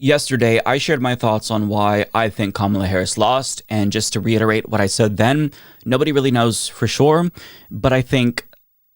Yesterday, I shared my thoughts on why I think Kamala Harris lost. And just to reiterate what I said then, nobody really knows for sure, but I think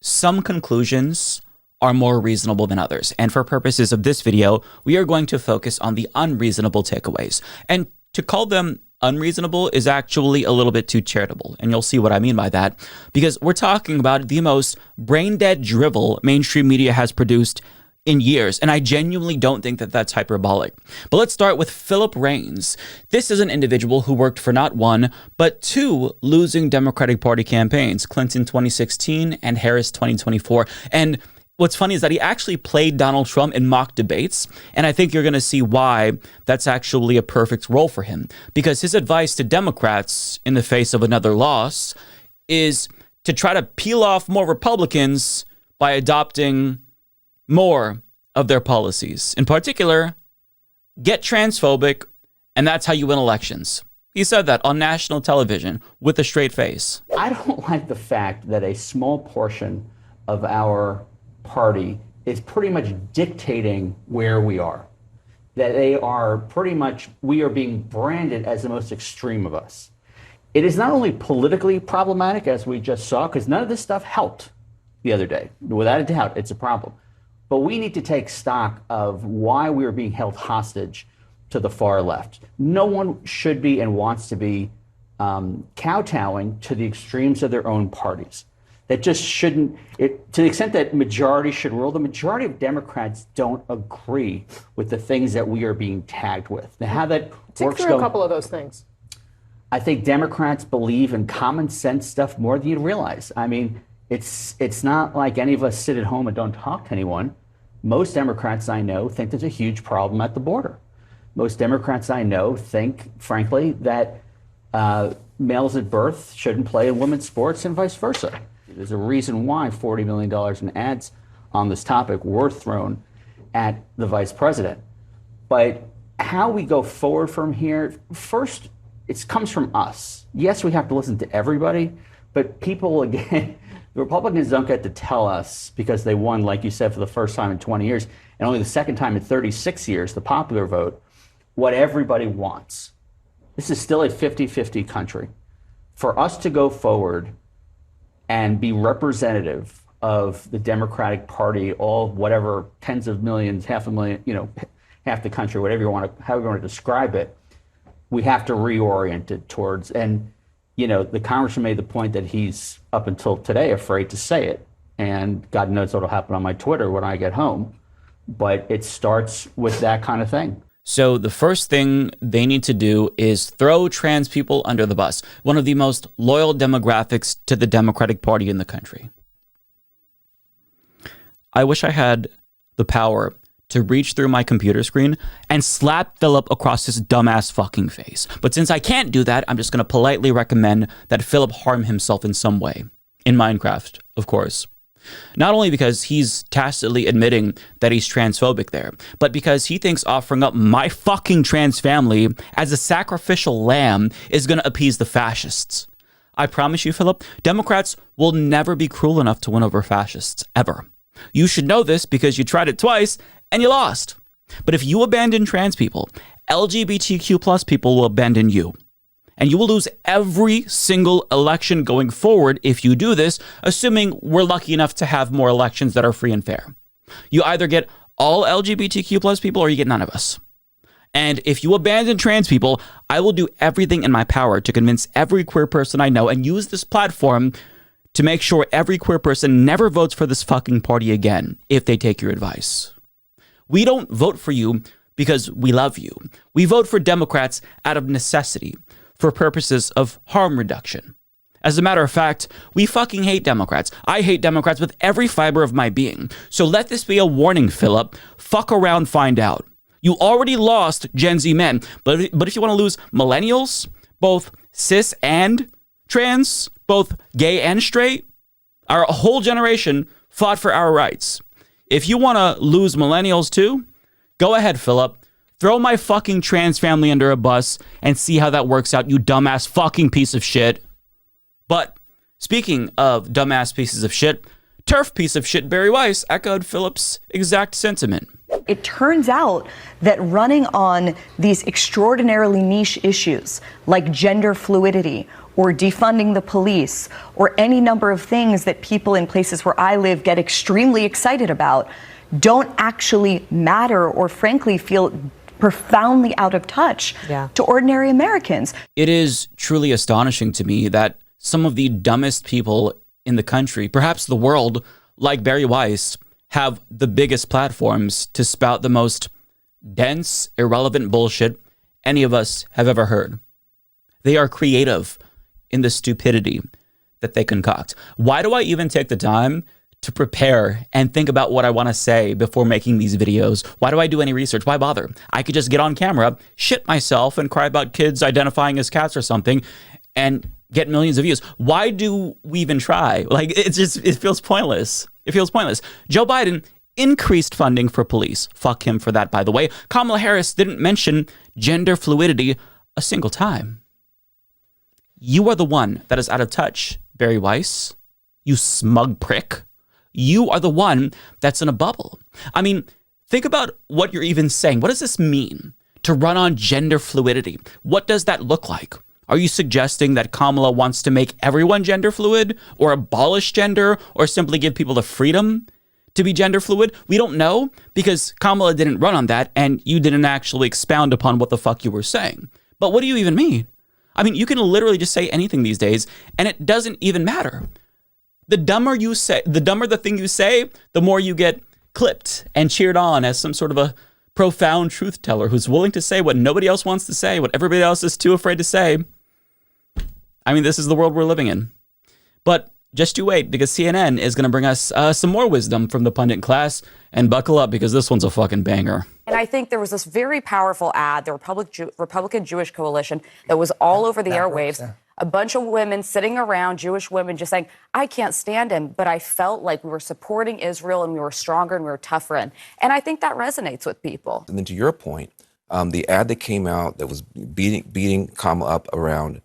some conclusions are more reasonable than others. And for purposes of this video, we are going to focus on the unreasonable takeaways. And to call them unreasonable is actually a little bit too charitable. And you'll see what I mean by that, because we're talking about the most brain-dead drivel mainstream media has produced in years, and I genuinely don't think that that's hyperbolic. But let's start with Philip Reigns. This is an individual who worked for not one, but two losing Democratic Party campaigns, Clinton 2016 and Harris 2024. And what's funny is that he actually played Donald Trump in mock debates, and I think you're going to see why that's actually a perfect role for him. Because his advice to Democrats in the face of another loss is to try to peel off more Republicans by adopting more of their policies. In particular, get transphobic, and that's how you win elections. He said that on national television with a straight face. I don't like the fact that a small portion of our party is pretty much dictating where we are. That they are pretty much, we are being branded as the most extreme of us. It is not only politically problematic, as we just saw, because none of this stuff helped the other day. Without a doubt, it's a problem. But we need to take stock of why we are being held hostage to the far left. No one should be and wants to be kowtowing to the extremes of their own parties. That just shouldn't, to the extent that majority should rule, the majority of Democrats don't agree with the things that we are being tagged with. Now, how that works. Tick through a couple of those things. I think Democrats believe in common sense stuff more than you realize. I mean, it's not like any of us sit at home and don't talk to anyone. Most Democrats I know think there's a huge problem at the border. Most Democrats I know think, frankly, that males at birth shouldn't play in women's sports and vice versa. There's a reason why $40 million in ads on this topic were thrown at the vice president. But how we go forward from here, first, it comes from us. Yes, we have to listen to everybody, but people, again, the Republicans don't get to tell us, because they won, like you said, for the first time in 20 years, and only the second time in 36 years, the popular vote, what everybody wants. This is still a 50-50 country. For us to go forward and be representative of the Democratic Party, all whatever tens of millions, 500,000, half the country, whatever you want to, however you want to describe it, we have to reorient it towards, and the congressman made the point that he's, up until today, afraid to say it. And God knows what'll happen on my Twitter when I get home. But it starts with that kind of thing. So the first thing they need to do is throw trans people under the bus, one of the most loyal demographics to the Democratic Party in the country. I wish I had the power to reach through my computer screen and slap Philip across his dumbass fucking face. But since I can't do that, I'm just going to politely recommend that Philip harm himself in some way. In Minecraft, of course. Not only because he's tacitly admitting that he's transphobic there, but because he thinks offering up my fucking trans family as a sacrificial lamb is going to appease the fascists. I promise you, Philip, Democrats will never be cruel enough to win over fascists, ever. You should know this because you tried it twice and you lost. But if you abandon trans people, LGBTQ plus people will abandon you. And you will lose every single election going forward if you do this, assuming we're lucky enough to have more elections that are free and fair. You either get all LGBTQ plus people or you get none of us. And if you abandon trans people, I will do everything in my power to convince every queer person I know and use this platform to make sure every queer person never votes for this fucking party again if they take your advice. We don't vote for you because we love you. We vote for Democrats out of necessity for purposes of harm reduction. As a matter of fact, we fucking hate Democrats. I hate Democrats with every fiber of my being. So let this be a warning, Philip. Fuck around, find out. You already lost Gen Z men, but if you want to lose millennials, both cis and trans, both gay and straight, our whole generation fought for our rights. If you want to lose millennials too, go ahead, Philip. Throw my fucking trans family under a bus and see how that works out, you dumbass fucking piece of shit. But speaking of dumbass pieces of shit, turf piece of shit Bari Weiss echoed Philip's exact sentiment. It turns out that running on these extraordinarily niche issues like gender fluidity or defunding the police or any number of things that people in places where I live get extremely excited about don't actually matter or frankly feel profoundly out of touch to ordinary Americans. It is truly astonishing to me that some of the dumbest people in the country, perhaps the world, like Bari Weiss, have the biggest platforms to spout the most dense, irrelevant bullshit any of us have ever heard. They are creative in the stupidity that they concoct. Why do I even take the time to prepare and think about what I want to say before making these videos? Why do I do any research? Why bother? I could just get on camera, shit myself, and cry about kids identifying as cats or something, and get millions of views. Why do we even try? Like, it feels pointless. It feels pointless. Joe Biden increased funding for police. Fuck him for that, by the way. Kamala Harris didn't mention gender fluidity a single time. You are the one that is out of touch, Bari Weiss. You smug prick. You are the one that's in a bubble. I mean, think about what you're even saying. What does this mean to run on gender fluidity? What does that look like? Are you suggesting that Kamala wants to make everyone gender fluid or abolish gender or simply give people the freedom to be gender fluid? We don't know because Kamala didn't run on that and you didn't actually expound upon what the fuck you were saying. But what do you even mean? I mean, you can literally just say anything these days and it doesn't even matter. The dumber the thing you say, the more you get clipped and cheered on as some sort of a profound truth teller who's willing to say what nobody else wants to say, what everybody else is too afraid to say. I mean, this is the world we're living in. But just you wait, because CNN is going to bring us some more wisdom from the pundit class, and buckle up because this one's a fucking banger. And I think there was this very powerful ad, the Republican Jewish Coalition, that was all over the airwaves. A bunch of women sitting around, Jewish women, just saying, I can't stand him, but I felt like we were supporting Israel and we were stronger and we were tougher. And I think that resonates with people. And then to your point, the ad that came out that was beating Kamala up around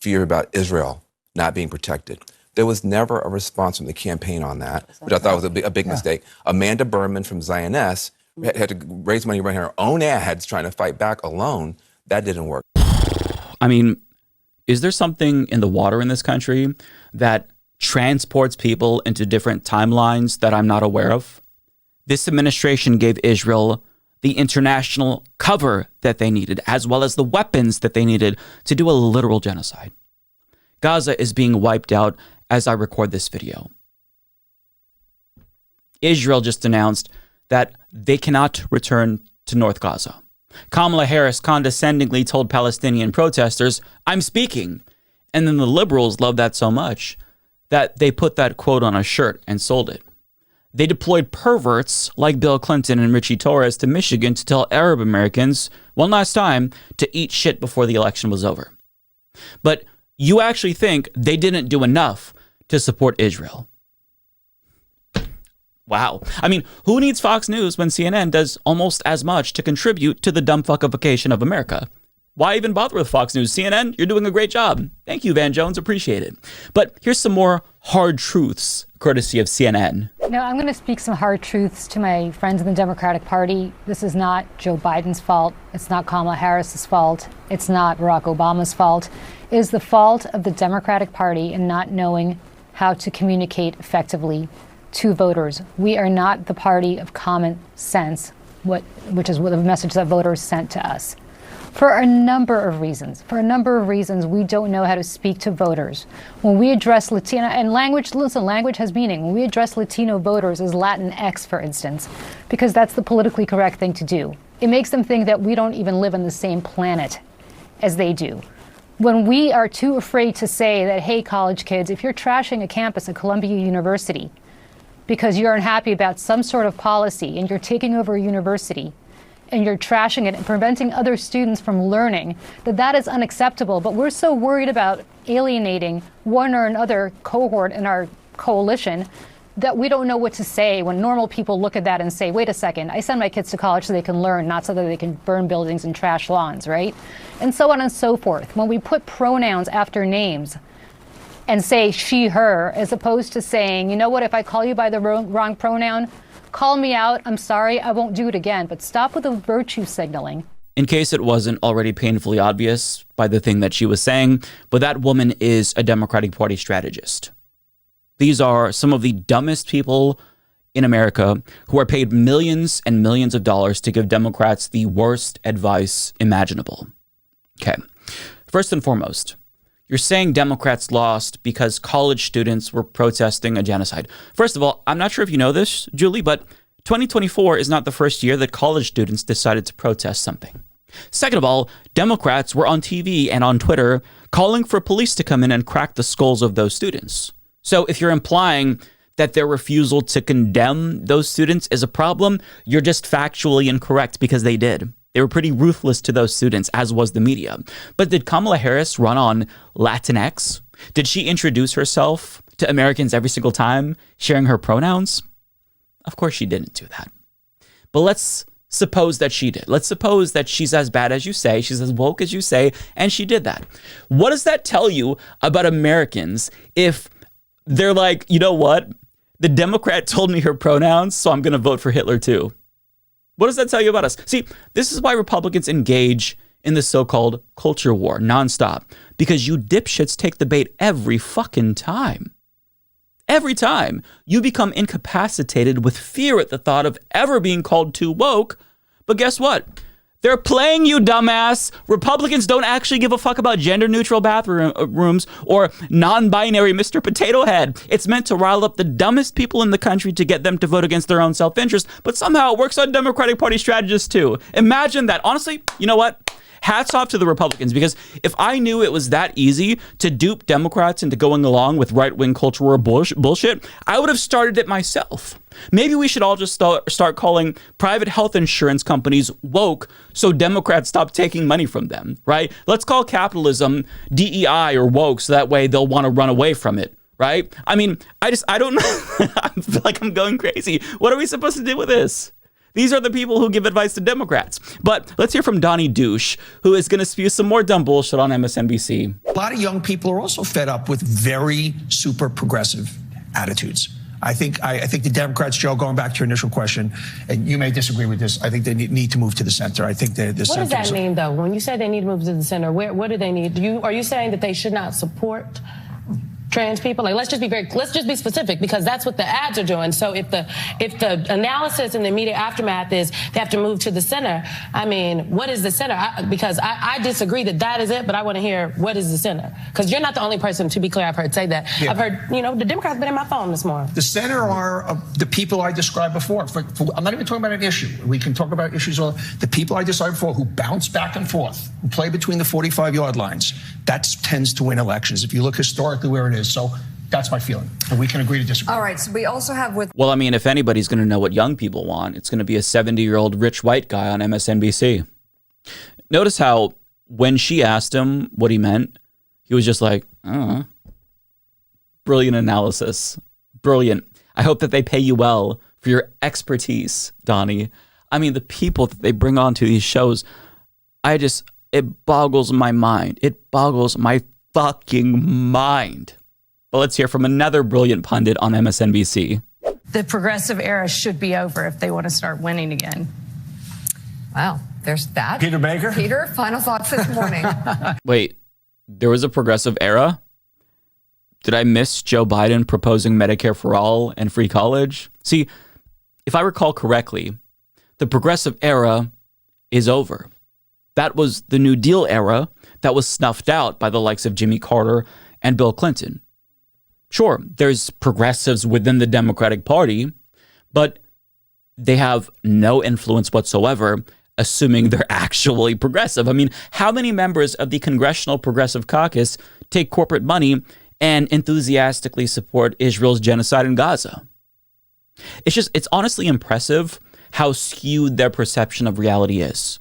fear about Israel not being protected, there was never a response from the campaign on that, which I thought was a big mistake. Amanda Berman from Zioness had to raise money running her own ads trying to fight back alone. That didn't work. I mean, is there something in the water in this country that transports people into different timelines that I'm not aware of? This administration gave Israel the international cover that they needed, as well as the weapons that they needed to do a literal genocide. Gaza is being wiped out as I record this video. Israel just announced that they cannot return to North Gaza. Kamala Harris condescendingly told Palestinian protesters, I'm speaking. And then the liberals love that so much that they put that quote on a shirt and sold it. They deployed perverts like Bill Clinton and Richie Torres to Michigan to tell Arab Americans, one last time, to eat shit before the election was over. But you actually think they didn't do enough to support Israel. Wow. I mean, who needs Fox News when CNN does almost as much to contribute to the dumbfuckification of America? Why even bother with Fox News? CNN, you're doing a great job. Thank you, Van Jones. Appreciate it. But here's some more hard truths, courtesy of CNN. No, I'm going to speak some hard truths to my friends in the Democratic Party. This is not Joe Biden's fault. It's not Kamala Harris's fault. It's not Barack Obama's fault. It is the fault of the Democratic Party in not knowing how to communicate effectively to voters. We are not the party of common sense, which is what the message that voters sent to us. For a number of reasons. We don't know how to speak to voters. When we address Latino, and language has meaning. When we address Latino voters as Latinx, for instance, because that's the politically correct thing to do. It makes them think that we don't even live on the same planet as they do. When we are too afraid to say that, hey, college kids, if you're trashing a campus at Columbia University because you're unhappy about some sort of policy and you're taking over a university, and you're trashing it and preventing other students from learning, that is unacceptable. But we're so worried about alienating one or another cohort in our coalition that we don't know what to say when normal people look at that and say, wait a second, I send my kids to college so they can learn, not so that they can burn buildings and trash lawns, right? And so on and so forth. When we put pronouns after names and say she, her, as opposed to saying, you know what, if I call you by the wrong pronoun, call me out. I'm sorry. I won't do it again. But stop with the virtue signaling. In case it wasn't already painfully obvious by the thing that she was saying, but that woman is a Democratic Party strategist. These are some of the dumbest people in America who are paid millions and millions of dollars to give Democrats the worst advice imaginable. Okay, first and foremost, you're saying Democrats lost because college students were protesting a genocide. First of all, I'm not sure if you know this, Julie, but 2024 is not the first year that college students decided to protest something. Second of all, Democrats were on TV and on Twitter calling for police to come in and crack the skulls of those students. So if you're implying that their refusal to condemn those students is a problem, you're just factually incorrect because they did. They were pretty ruthless to those students, as was the media. But did Kamala Harris run on Latinx? Did she introduce herself to Americans every single time, sharing her pronouns? Of course she didn't do that. But let's suppose that she did. Let's suppose that she's as bad as you say, she's as woke as you say, and she did that. What does that tell you about Americans if they're like, you know what? The Democrat told me her pronouns, so I'm going to vote for Hitler too. What does that tell you about us? See, this is why Republicans engage in the so-called culture war nonstop, because you dipshits take the bait every fucking time. Every time you become incapacitated with fear at the thought of ever being called too woke. But guess what? They're playing you, dumbass. Republicans don't actually give a fuck about gender-neutral bathrooms or non-binary Mr. Potato Head. It's meant to rile up the dumbest people in the country to get them to vote against their own self-interest, but somehow it works on Democratic Party strategists too. Imagine that. Honestly, you know what? Hats off to the Republicans, because if I knew it was that easy to dupe Democrats into going along with right-wing cultural bullshit, I would have started it myself. Maybe we should all just start calling private health insurance companies woke so Democrats stop taking money from them, right? Let's call capitalism DEI or woke so that way they'll want to run away from it, right? I mean, I don't know. I feel like I'm going crazy. What are we supposed to do with this? These are the people who give advice to Democrats. But let's hear from Donnie Douche, who is going to spew some more dumb bullshit on MSNBC. A lot of young people are also fed up with very super progressive attitudes. I think the Democrats, Joe, going back to your initial question, and you may disagree with this, I think they need to move to the center. I think the what center. What does that mean, though? When you say they need to move to the center, what do they need? Are you saying that they should not support trans people? Like, let's just be specific, because that's what the ads are doing. So if the analysis and the immediate aftermath is they have to move to the center, I mean, what is the center? Because I disagree that is it, but I want to hear what is the center, because you're not the only person, to be clear, I've heard say that. Yeah. I've heard, the Democrats been in my phone this morning. The center are the people I described before. I'm not even talking about an issue. We can talk about issues. The people I described before who bounce back and forth, who play between the 45-yard lines, that tends to win elections. If you look historically where it is. So that's my feeling. And we can agree to disagree. All right. So we also have Well, I mean, if anybody's going to know what young people want, it's going to be a 70-year-old rich white guy on MSNBC. Notice how when she asked him what he meant, he was just like, brilliant analysis. Brilliant. I hope that they pay you well for your expertise, Donnie. I mean, the people that they bring onto these shows, it boggles my mind. It boggles my fucking mind. But let's hear from another brilliant pundit on MSNBC. the progressive era should be over if they want to start winning again. Wow, there's that. Peter Baker? Peter, final thoughts this morning. Wait, there was a progressive era? Did I miss Joe Biden proposing Medicare for all and free college? See, if I recall correctly, the progressive era is over. That was the New Deal era that was snuffed out by the likes of Jimmy Carter and Bill Clinton. Sure, there's progressives within the Democratic Party, but they have no influence whatsoever, assuming they're actually progressive. I mean, how many members of the Congressional Progressive Caucus take corporate money and enthusiastically support Israel's genocide in Gaza? It's honestly impressive how skewed their perception of reality is.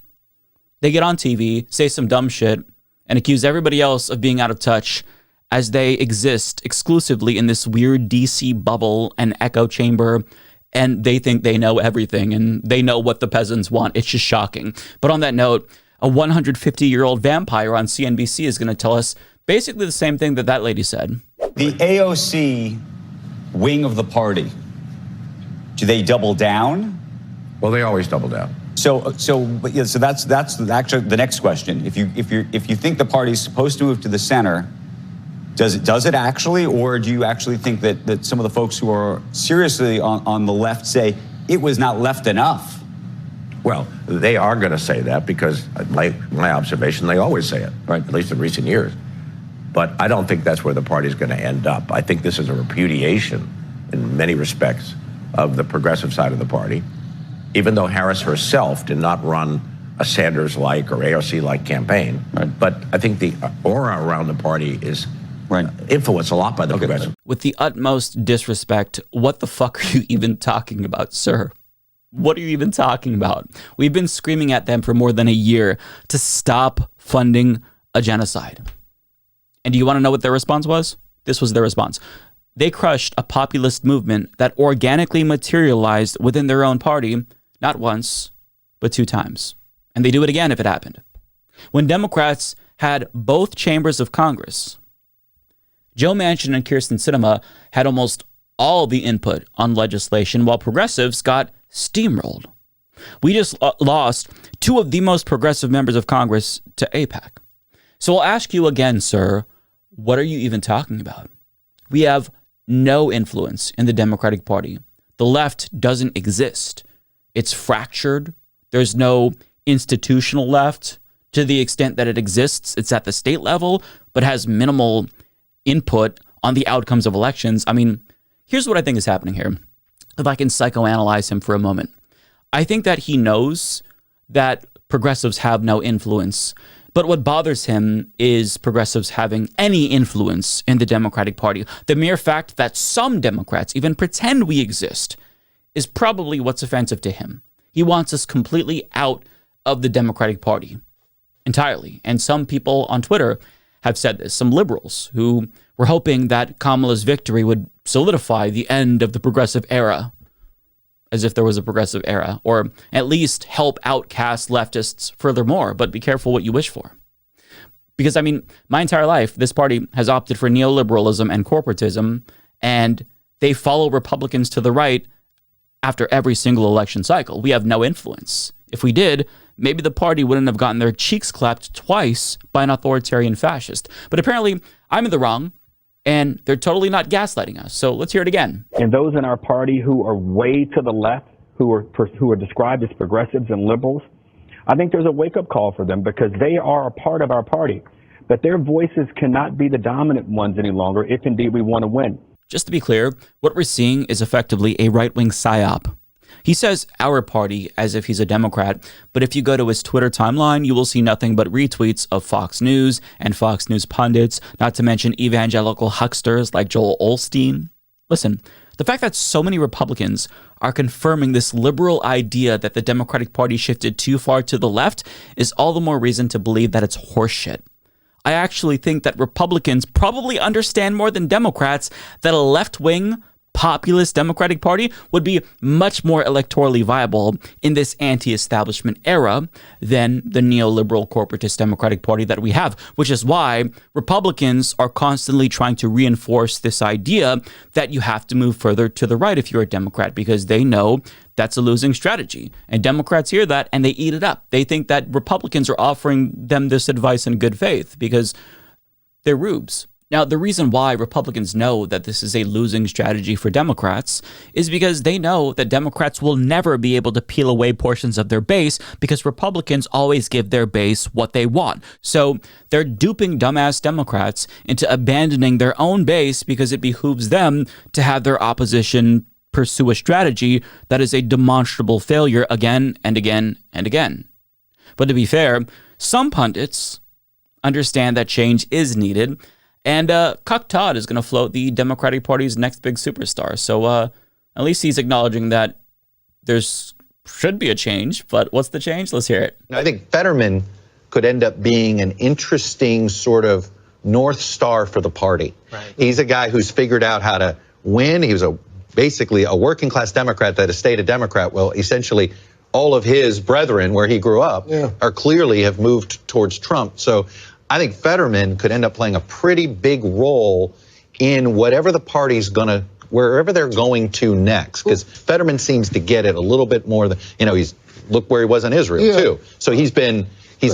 They get on TV, say some dumb shit, and accuse everybody else of being out of touch as they exist exclusively in this weird DC bubble and echo chamber, and they think they know everything and they know what the peasants want. It's just shocking. But on that note, a 150-year-old vampire on CNBC is going to tell us basically the same thing that lady said. The AOC wing of the party, do they double down? Well, they always double down. So that's actually the next question. If you think the party's supposed to move to the center, does it actually, or do you actually think that some of the folks who are seriously on the left say it was not left enough? Well, they are going to say that because, my observation, they always say it, right? At least in recent years. But I don't think that's where the party's going to end up. I think this is a repudiation, in many respects, of the progressive side of the party, even though Harris herself did not run a Sanders-like or AOC-like campaign. Right. But I think the aura around the party is influenced a lot by the progressive. With the utmost disrespect, what the fuck are you even talking about, sir? What are you even talking about? We've been screaming at them for more than a year to stop funding a genocide. And do you want to know what their response was? This was their response. They crushed a populist movement that organically materialized within their own party, not once, but 2 times. And they do it again if it happened. When Democrats had both chambers of Congress, Joe Manchin and Kyrsten Sinema had almost all the input on legislation, while progressives got steamrolled. We just lost 2 of the most progressive members of Congress to AIPAC. So I'll ask you again, sir, what are you even talking about? We have no influence in the Democratic Party. The left doesn't exist. It's fractured. There's no institutional left. To the extent that it exists, it's at the state level, but has minimal input on the outcomes of elections. I mean, here's what I think is happening here. If I can psychoanalyze him for a moment, I think that he knows that progressives have no influence. But what bothers him is progressives having any influence in the Democratic Party. The mere fact that some Democrats even pretend we exist is probably what's offensive to him. He wants us completely out of the Democratic Party entirely. And some people on Twitter have said this, some liberals who were hoping that Kamala's victory would solidify the end of the progressive era, as if there was a progressive era, or at least help outcast leftists furthermore. But be careful what you wish for. Because, I mean, my entire life, this party has opted for neoliberalism and corporatism, and they follow Republicans to the right after every single election cycle. We have no influence. If we did, maybe the party wouldn't have gotten their cheeks clapped twice by an authoritarian fascist. But apparently, I'm in the wrong, and they're totally not gaslighting us. So let's hear it again. And those in our party who are way to the left, who are described as progressives and liberals, I think there's a wake-up call for them because they are a part of our party. But their voices cannot be the dominant ones any longer if indeed we want to win. Just to be clear, what we're seeing is effectively a right-wing psyop. He says our party as if he's a Democrat, but if you go to his Twitter timeline, you will see nothing but retweets of Fox News and Fox News pundits, not to mention evangelical hucksters like Joel Osteen. Listen, the fact that so many Republicans are confirming this liberal idea that the Democratic Party shifted too far to the left is all the more reason to believe that it's horseshit. I actually think that Republicans probably understand more than Democrats that a left-wing populist Democratic Party would be much more electorally viable in this anti-establishment era than the neoliberal corporatist Democratic Party that we have, which is why Republicans are constantly trying to reinforce this idea that you have to move further to the right if you're a Democrat, because they know that's a losing strategy. And Democrats hear that and they eat it up. They think that Republicans are offering them this advice in good faith because they're rubes. Now, the reason why Republicans know that this is a losing strategy for Democrats is because they know that Democrats will never be able to peel away portions of their base because Republicans always give their base what they want. So they're duping dumbass Democrats into abandoning their own base because it behooves them to have their opposition pursue a strategy that is a demonstrable failure again and again and again. But to be fair, some pundits understand that change is needed. And Cuck Todd is going to float the Democratic Party's next big superstar. So at least he's acknowledging that there's should be a change. But what's the change? Let's hear it. I think Fetterman could end up being an interesting sort of North Star for the party. Right. He's a guy who's figured out how to win. He was basically a working class Democrat that has stayed a Democrat. Well, essentially, all of his brethren where he grew up are clearly have moved towards Trump. So I think Fetterman could end up playing a pretty big role in whatever the party's wherever they're going to next. Because Fetterman seems to get it a little bit more than, look where he was in Israel too. So he's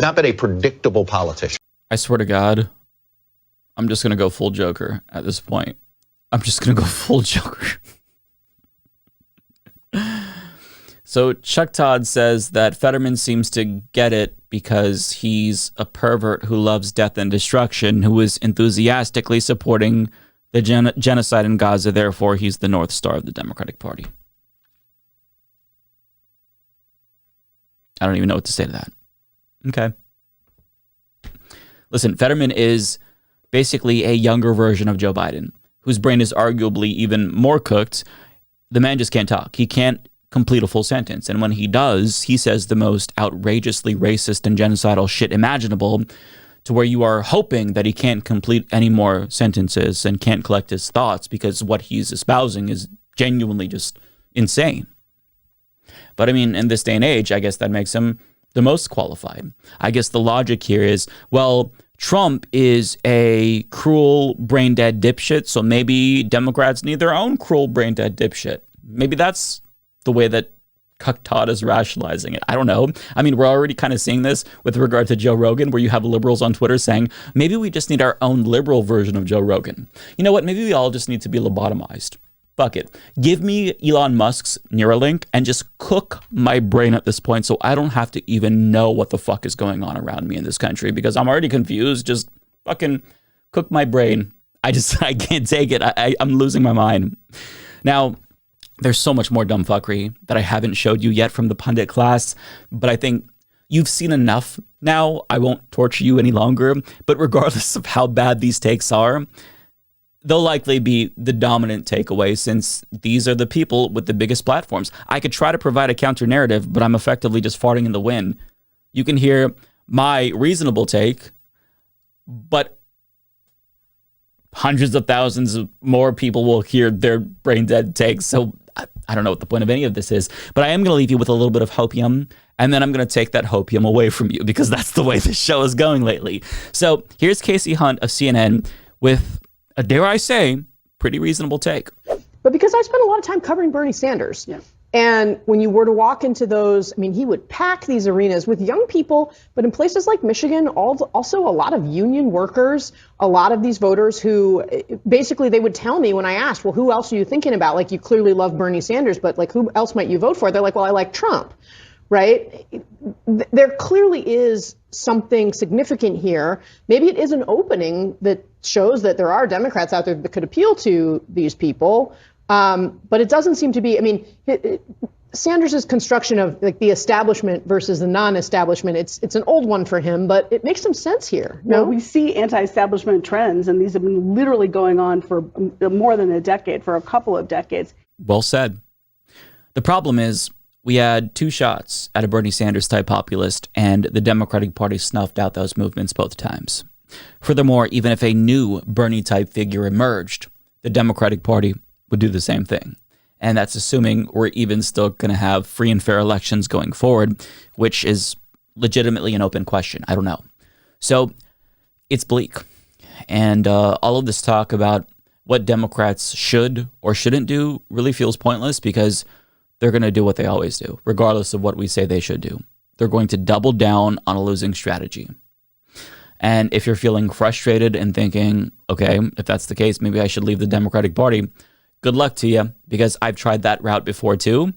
not been a predictable politician. I swear to God, I'm just going to go full Joker at this point. I'm just going to go full Joker. So Chuck Todd says that Fetterman seems to get it because he's a pervert who loves death and destruction, who is enthusiastically supporting the genocide in Gaza. Therefore, he's the North Star of the Democratic Party. I don't even know what to say to that. Okay. Listen, Fetterman is basically a younger version of Joe Biden, whose brain is arguably even more cooked. The man just can't talk. He can't complete a full sentence. And when he does, he says the most outrageously racist and genocidal shit imaginable, to where you are hoping that he can't complete any more sentences and can't collect his thoughts because what he's espousing is genuinely just insane. But I mean, in this day and age, I guess that makes him the most qualified. I guess the logic here is, well, Trump is a cruel, brain-dead dipshit, so maybe Democrats need their own cruel, brain-dead dipshit. Maybe that's the way that Chuck Todd is rationalizing it. I don't know. I mean, we're already kind of seeing this with regard to Joe Rogan, where you have liberals on Twitter saying, maybe we just need our own liberal version of Joe Rogan. You know what? Maybe we all just need to be lobotomized. Fuck it. Give me Elon Musk's Neuralink and just cook my brain at this point so I don't have to even know what the fuck is going on around me in this country because I'm already confused. Just fucking cook my brain. I can't take it. I'm losing my mind. Now, there's so much more dumb fuckery that I haven't showed you yet from the Pundit class, but I think you've seen enough now. I won't torture you any longer, but regardless of how bad these takes are, they'll likely be the dominant takeaway since these are the people with the biggest platforms. I could try to provide a counter narrative, but I'm effectively just farting in the wind. You can hear my reasonable take, but hundreds of thousands of more people will hear their brain dead takes. So I don't know what the point of any of this is, but I am going to leave you with a little bit of hopium, and then I'm going to take that hopium away from you because that's the way this show is going lately. So here's Casey Hunt of CNN with a, dare I say, pretty reasonable take. But because I spent a lot of time covering Bernie Sanders, and when you were to walk into those, I mean, he would pack these arenas with young people, but in places like Michigan, also a lot of union workers, a lot of these voters who basically they would tell me when I asked, well, who else are you thinking about? Like, you clearly love Bernie Sanders, but like, who else might you vote for? They're like, well, I like Trump, right? There clearly is something significant here. Maybe it is an opening that shows that there are Democrats out there that could appeal to these people. But it doesn't seem to be, I mean, Sanders' construction of like the establishment versus the non-establishment, it's an old one for him, but it makes some sense here. No, well, we see anti-establishment trends, and these have been literally going on for more than a decade, for a couple of decades. Well said. The problem is we had two shots at a Bernie Sanders type populist, and the Democratic Party snuffed out those movements both times. Furthermore, even if a new Bernie type figure emerged, the Democratic Party would do the same thing. And that's assuming we're even still going to have free and fair elections going forward, which is legitimately an open question. I don't know. So it's bleak. And all of this talk about what Democrats should or shouldn't do really feels pointless because they're going to do what they always do, regardless of what we say they should do. They're going to double down on a losing strategy. And if you're feeling frustrated and thinking, okay, if that's the case, maybe I should leave the Democratic Party, good luck to you, because I've tried that route before too,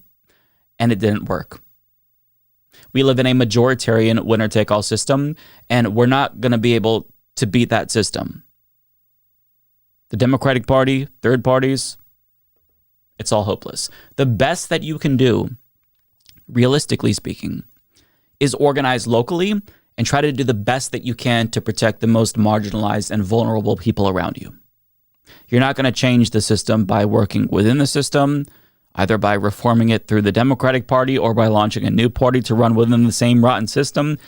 and it didn't work. We live in a majoritarian winner-take-all system, and we're not going to be able to beat that system. The Democratic Party, third parties, it's all hopeless. The best that you can do, realistically speaking, is organize locally and try to do the best that you can to protect the most marginalized and vulnerable people around you. You're not going to change the system by working within the system, either by reforming it through the Democratic Party or by launching a new party to run within the same rotten system.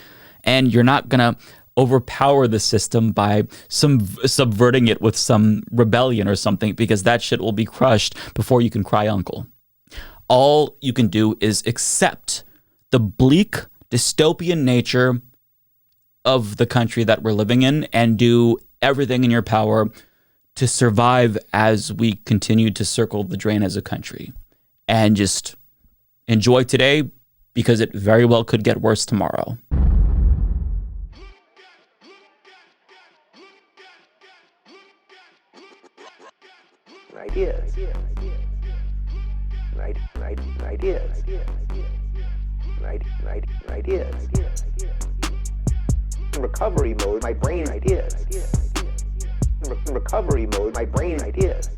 And you're not going to overpower the system by subverting it with some rebellion or something, because that shit will be crushed before you can cry uncle. All you can do is accept the bleak, dystopian nature of the country that we're living in and do everything in your power to survive as we continue to circle the drain as a country, and just enjoy today because it very well could get worse tomorrow. Ideas. Recovery mode, my brain ideas. Recovery mode, my brain ideas.